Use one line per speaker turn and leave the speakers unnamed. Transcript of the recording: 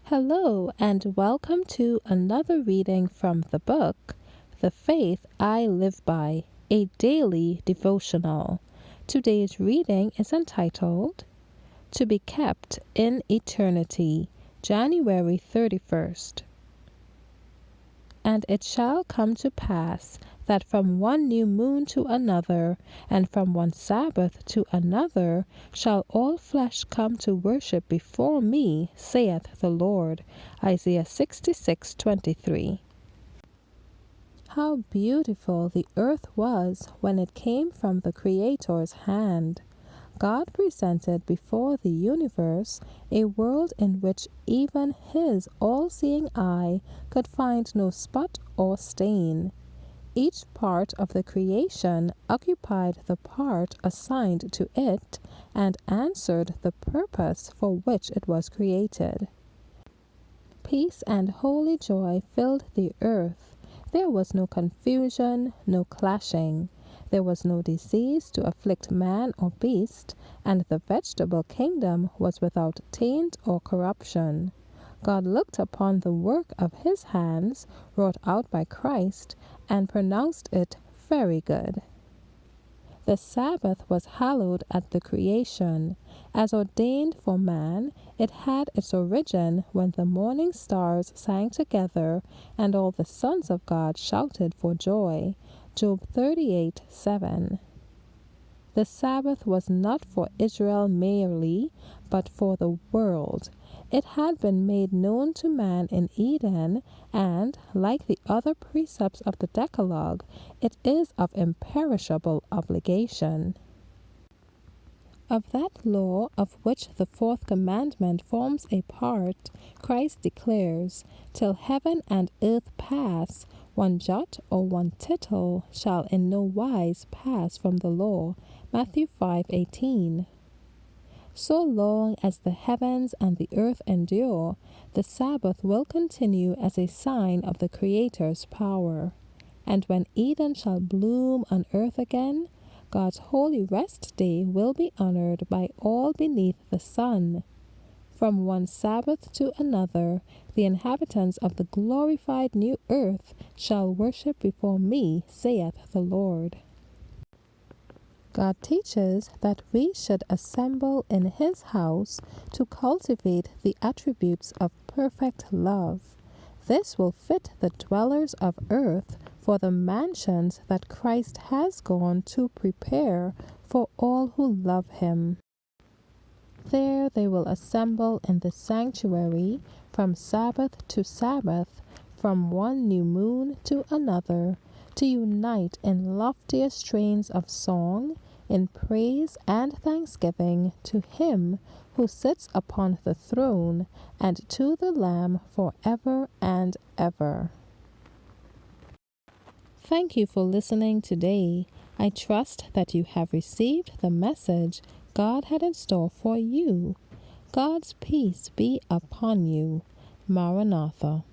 Hello, and welcome to another reading from the book, The Faith I Live By, a daily devotional. Today's reading is entitled, To Be Kept in Eternity, January 31st. And it shall come to pass that from one new moon to another, and from one Sabbath to another, shall all flesh come to worship before me, saith the Lord. Isaiah 66:23. How beautiful the earth was when it came from the Creator's hand. God presented before the universe a world in which even His all-seeing eye could find no spot or stain. Each part of the creation occupied the part assigned to it and answered the purpose for which it was created. Peace and holy joy filled the earth. There was no confusion, no clashing. There was no disease to afflict man or beast, and the vegetable kingdom was without taint or corruption. God looked upon the work of His hands, wrought out by Christ, and pronounced it very good. The Sabbath was hallowed at the creation. As ordained for man, it had its origin when the morning stars sang together and all the sons of God shouted for joy. Job 38:7. The Sabbath was not for Israel merely, but for the world. It had been made known to man in Eden, and, like the other precepts of the Decalogue, it is of imperishable obligation. Of that law of which the fourth commandment forms a part, Christ declares, Till heaven and earth pass, one jot or one tittle shall in no wise pass from the law. Matthew 5:18. So long as the heavens and the earth endure, the Sabbath will continue as a sign of the Creator's power. And when Eden shall bloom on earth again, God's holy rest day will be honored by all beneath the sun. From one Sabbath to another, the inhabitants of the glorified new earth shall worship before me, saith the Lord. God teaches that we should assemble in His house to cultivate the attributes of perfect love. This will fit the dwellers of earth for the mansions that Christ has gone to prepare for all who love Him. There they will assemble in the sanctuary from Sabbath to Sabbath, from one new moon to another, to unite in loftier strains of song, in praise and thanksgiving to Him who sits upon the throne, and to the Lamb forever and ever. Thank you for listening today. I trust that you have received the message God had in store for you. God's peace be upon you. Maranatha.